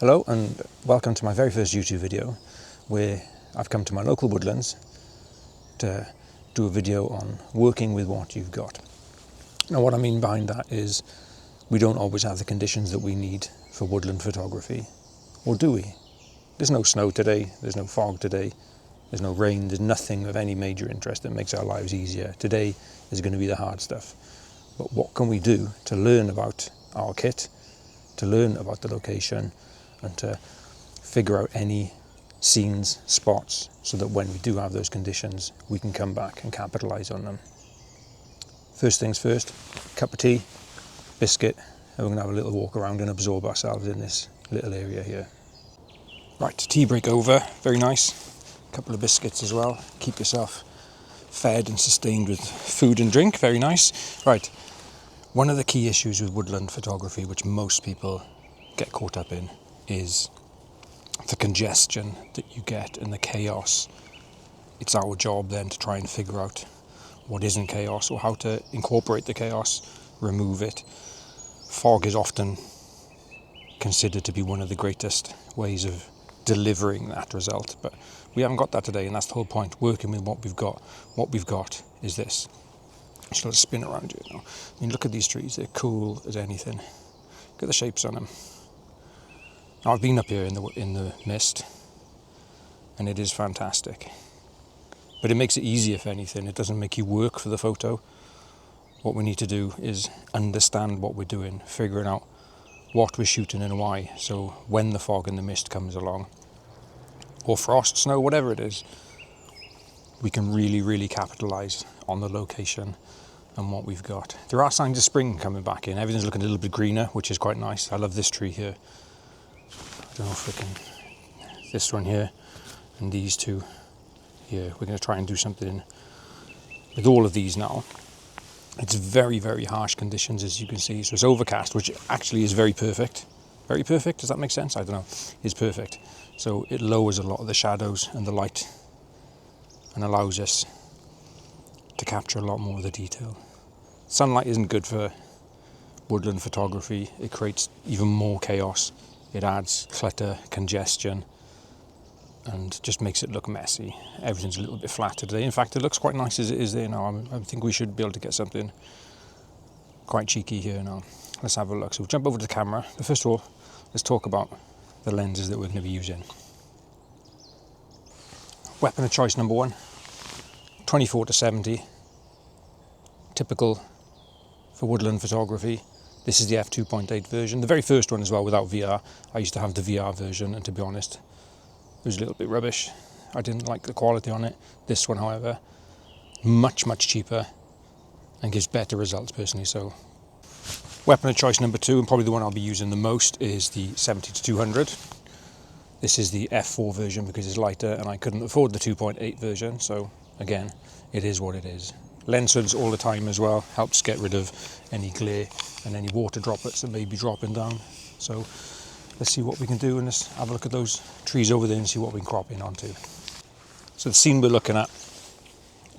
Hello and welcome to my very first YouTube video where I've come to my local woodlands to do a video on working with what you've got. Now what I mean behind that is we don't always have the conditions that we need for woodland photography, or do we? There's no snow today, there's no fog today, there's no rain, there's nothing of any major interest that makes our lives easier. Today is going to be the hard stuff. But what can we do to learn about our kit, to learn about the location, and to figure out any scenes, spots, so that when we do have those conditions, we can come back and capitalise on them. First things first, cup of tea, biscuit, and we're going to have a little walk around and absorb ourselves in this little area here. Right, tea break over, very nice. A couple of biscuits as well. Keep yourself fed and sustained with food and drink, very nice. Right, one of the key issues with woodland photography, which most people get caught up in, is the congestion that you get and the chaos. It's our job then to try and figure out what isn't chaos or how to incorporate the chaos, remove it. Fog is often considered to be one of the greatest ways of delivering that result, but we haven't got that today, and that's the whole point, working with what we've got. What we've got is this. Just let it spin around you now. I mean, look at these trees, they're cool as anything. Look at the shapes on them. Now, I've been up here in the mist, and it is fantastic. But it makes it easier, if anything. It doesn't make you work for the photo. What we need to do is understand what we're doing, figuring out what we're shooting and why. So when the fog and the mist comes along, or frost, snow, whatever it is, we can really capitalise on the location and what we've got. There are signs of spring coming back in. Everything's looking a little bit greener, which is quite nice. I love this tree here. I don't know if we can, this one here and these two here. We're going to try and do something with all of these now. It's very harsh conditions, as you can see. So it's overcast, which actually is very perfect. Very perfect, does that make sense? I don't know. It's perfect. So it lowers a lot of the shadows and the light and allows us to capture a lot more of the detail. Sunlight isn't good for woodland photography. It creates even more chaos. It adds clutter, congestion, and just makes it look messy. Everything's a little bit flatter today. In fact, it looks quite nice as it is there now. I think we should be able to get something quite cheeky here now. Let's have a look. So we'll jump over to the camera. But first of all, let's talk about the lenses that we're going to be using. Weapon of choice number one, 24-70. Typical for woodland photography. This is the f2.8 version, the very first one as well without VR. I used to have the VR version, and to be honest, it was a little bit rubbish. I didn't like the quality on it. This one, however, much cheaper and gives better results personally. So weapon of choice number two, and probably the one I'll be using the most, is the 70-200. This is the f4 version because it's lighter and I couldn't afford the 2.8 version, so again, it is what it is. Lens hoods all the time as well, helps get rid of any glare and any water droplets that may be dropping down. So let's see what we can do, and let's have a look at those trees over there and see what we can crop in onto. So the scene we're looking at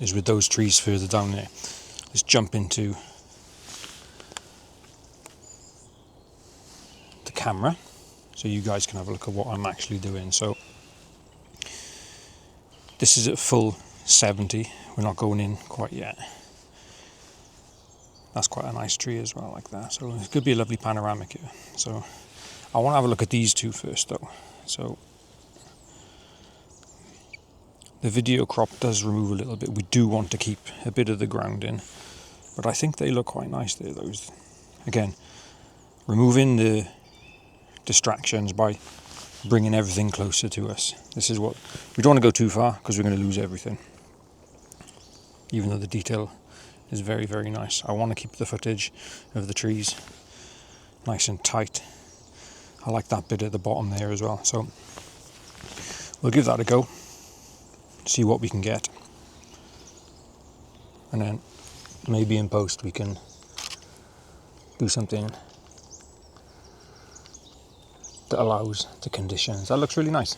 is with those trees further down there. Let's jump into the camera so you guys can have a look at what I'm actually doing. So this is at full 70. We're not going in quite yet. That's quite a nice tree as well, like that. So it could be a lovely panoramic here. So I want to have a look at these two first though. So the video crop does remove a little bit. We do want to keep a bit of the ground in, but I think they look quite nice there, those. Again, removing the distractions by bringing everything closer to us. This is what, we don't want to go too far because we're going to lose everything. Even though the detail is very nice. I want to keep the footage of the trees nice and tight. I like that bit at the bottom there as well. So we'll give that a go, see what we can get. And then maybe in post we can do something that allows the conditions. That looks really nice.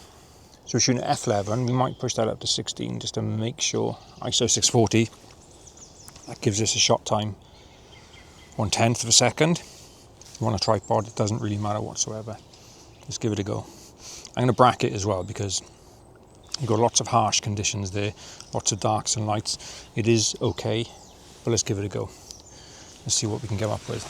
So we're shooting at f11, we might push that up to 16 just to make sure. ISO 640, that gives us a shot time 1/10 of a second. You want a tripod, it doesn't really matter whatsoever. Let's give it a go. I'm going to bracket as well because you've got lots of harsh conditions there, lots of darks and lights. It is okay, but let's give it a go. Let's see what we can come up with.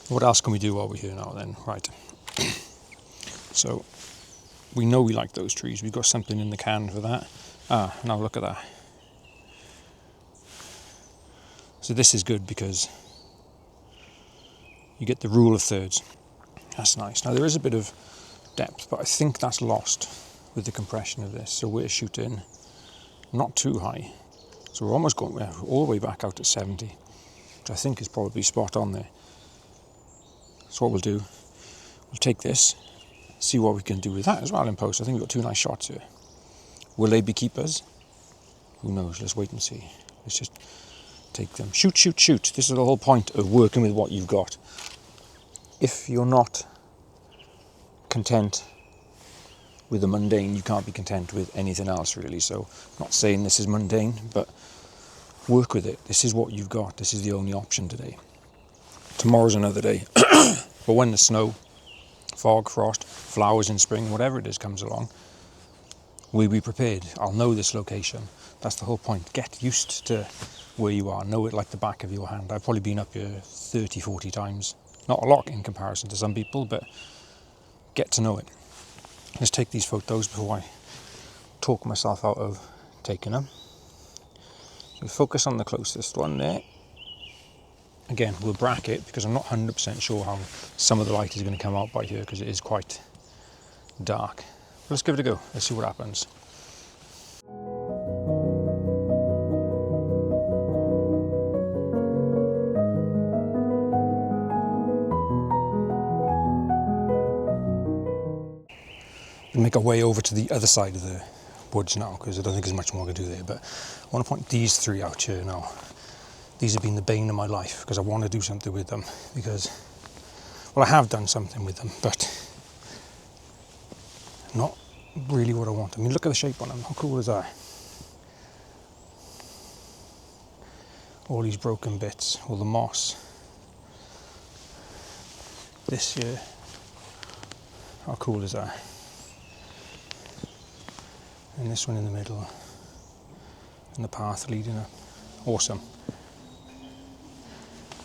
What else can we do while we're here now then? Right. So we know we like those trees. We've got something in the can for that. Now look at that. So this is good because you get the rule of thirds. That's nice. Now there is a bit of depth, but I think that's lost with the compression of this. So we're shooting not too high. So we're almost going all the way back out to 70, which I think is probably spot on there. So what we'll do, we'll take this, see what we can do with that as well in post. I think we've got two nice shots here. Will they be keepers? Who knows? Let's wait and see. Let's just take them. Shoot, shoot, shoot. This is the whole point of working with what you've got. If you're not content with the mundane, you can't be content with anything else really. So I'm not saying this is mundane, but work with it. This is what you've got. This is the only option today. Tomorrow's another day. But when the snow, fog, frost, flowers in spring, whatever it is comes along, we'll be prepared. I'll know this location. That's the whole point. Get used to where you are. Know it like the back of your hand. I've probably been up here 30, 40 times. Not a lot in comparison to some people, but get to know it. Let's take these photos before I talk myself out of taking them. So focus on the closest one there. Again, we'll bracket because I'm not 100% sure how some of the light is going to come out by here because it is quite dark. But let's give it a go. Let's see what happens. We'll make our way over to the other side of the woods now because I don't think there's much more I can do there. But I want to point these three out here now. These have been the bane of my life because I want to do something with them because, well, I have done something with them, but not really what I want. I mean, look at the shape on them. How cool is that? All these broken bits, all the moss. This here, how cool is that? And this one in the middle, and the path leading up. Awesome.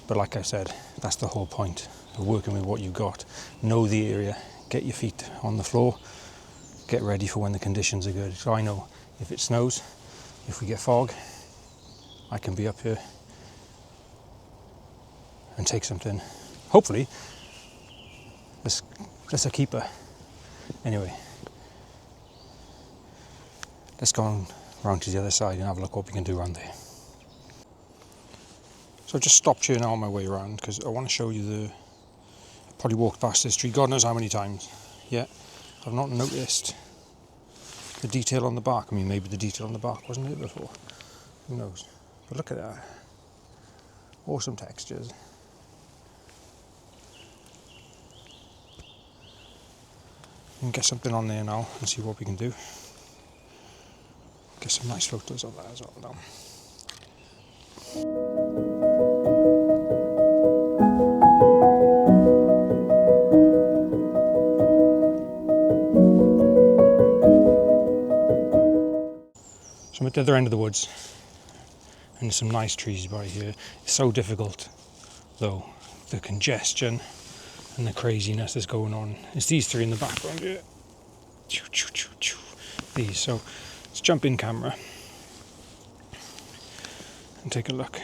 But like I said, that's the whole point of working with what you've got. Know the area, get your feet on the floor, get ready for when the conditions are good. So I know if it snows, if we get fog, I can be up here and take something. Hopefully, that's a keeper. Anyway, let's go around to the other side and have a look what we can do around there. So I've just stopped here now on my way around because I want to show you I probably walked past this tree God knows how many times, yet I've not noticed the detail on the bark. I mean, maybe the detail on the bark wasn't there before, who knows. But look at that, awesome textures. We can get something on there now and see what we can do. Get some nice photos of that as well now. So I'm at the other end of the woods and there's some nice trees by here. It's so difficult though, the congestion and the craziness that's going on. It's these three in the background here. These, so let's jump in camera and take a look.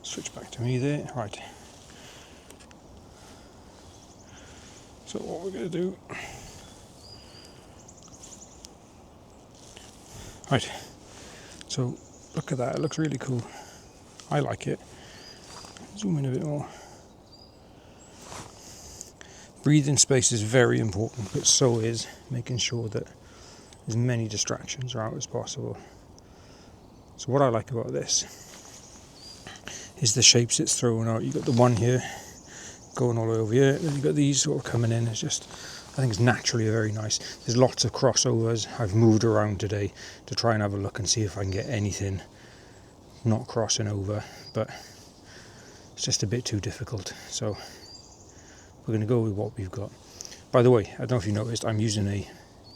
Switch back to me there, right. So what we're going to do, right, so look at that, it looks really cool. I like it. Zoom in a bit more. Breathing space is very important, but so is making sure that as many distractions are out as possible. So what I like about this is the shapes it's throwing out. You've got the one here going all the way over here, then you've got these sort of coming in. It's just I think it's naturally very nice. There's lots of crossovers. I've moved around today to try and have a look and see if I can get anything not crossing over, but it's just a bit too difficult. So we're going to go with what we've got. By the way, I don't know if you noticed, I'm using a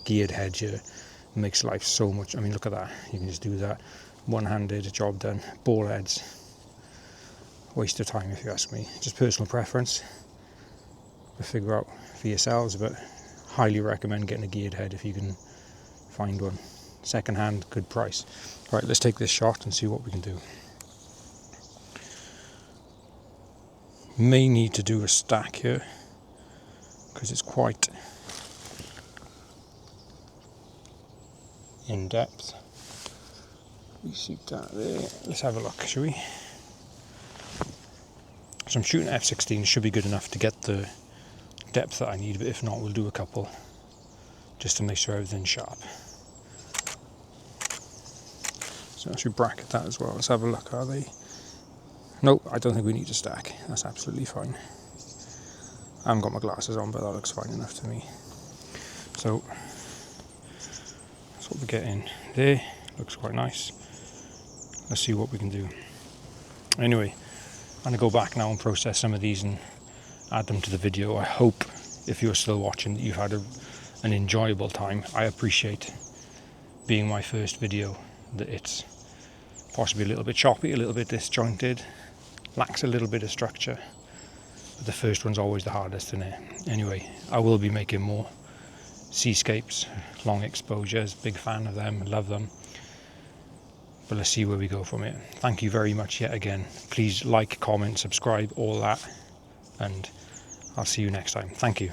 geared hedge here. It makes life so much. I mean, look at that. You can just do that one-handed, job done. Ball heads, waste of time if you ask me. Just personal preference. To figure out for yourselves, but highly recommend getting a geared head if you can find one. Second hand, good price. Right, let's take this shot and see what we can do. May need to do a stack here because it's quite in depth. We see that there. Let's have a look, shall we? So I'm shooting f16, should be good enough to get the depth that I need, but if not, we'll do a couple just to make sure everything's sharp. So I should bracket that as well. Let's have a look. Are they? No, I don't think we need to stack. That's absolutely fine. I haven't got my glasses on, but that looks fine enough to me. So that's what we're getting there. Looks quite nice. Let's see what we can do. Anyway, I'm going to go back now and process some of these and add them to the video. I hope, if you're still watching, that you've had an enjoyable time. I appreciate, being my first video, that it's possibly a little bit choppy, a little bit disjointed, lacks a little bit of structure. But the first one's always the hardest, isn't it? Anyway, I will be making more seascapes, long exposures, big fan of them, love them. But let's see where we go from it. Thank you very much yet again. Please like, comment, subscribe, all that. And I'll see you next time. Thank you.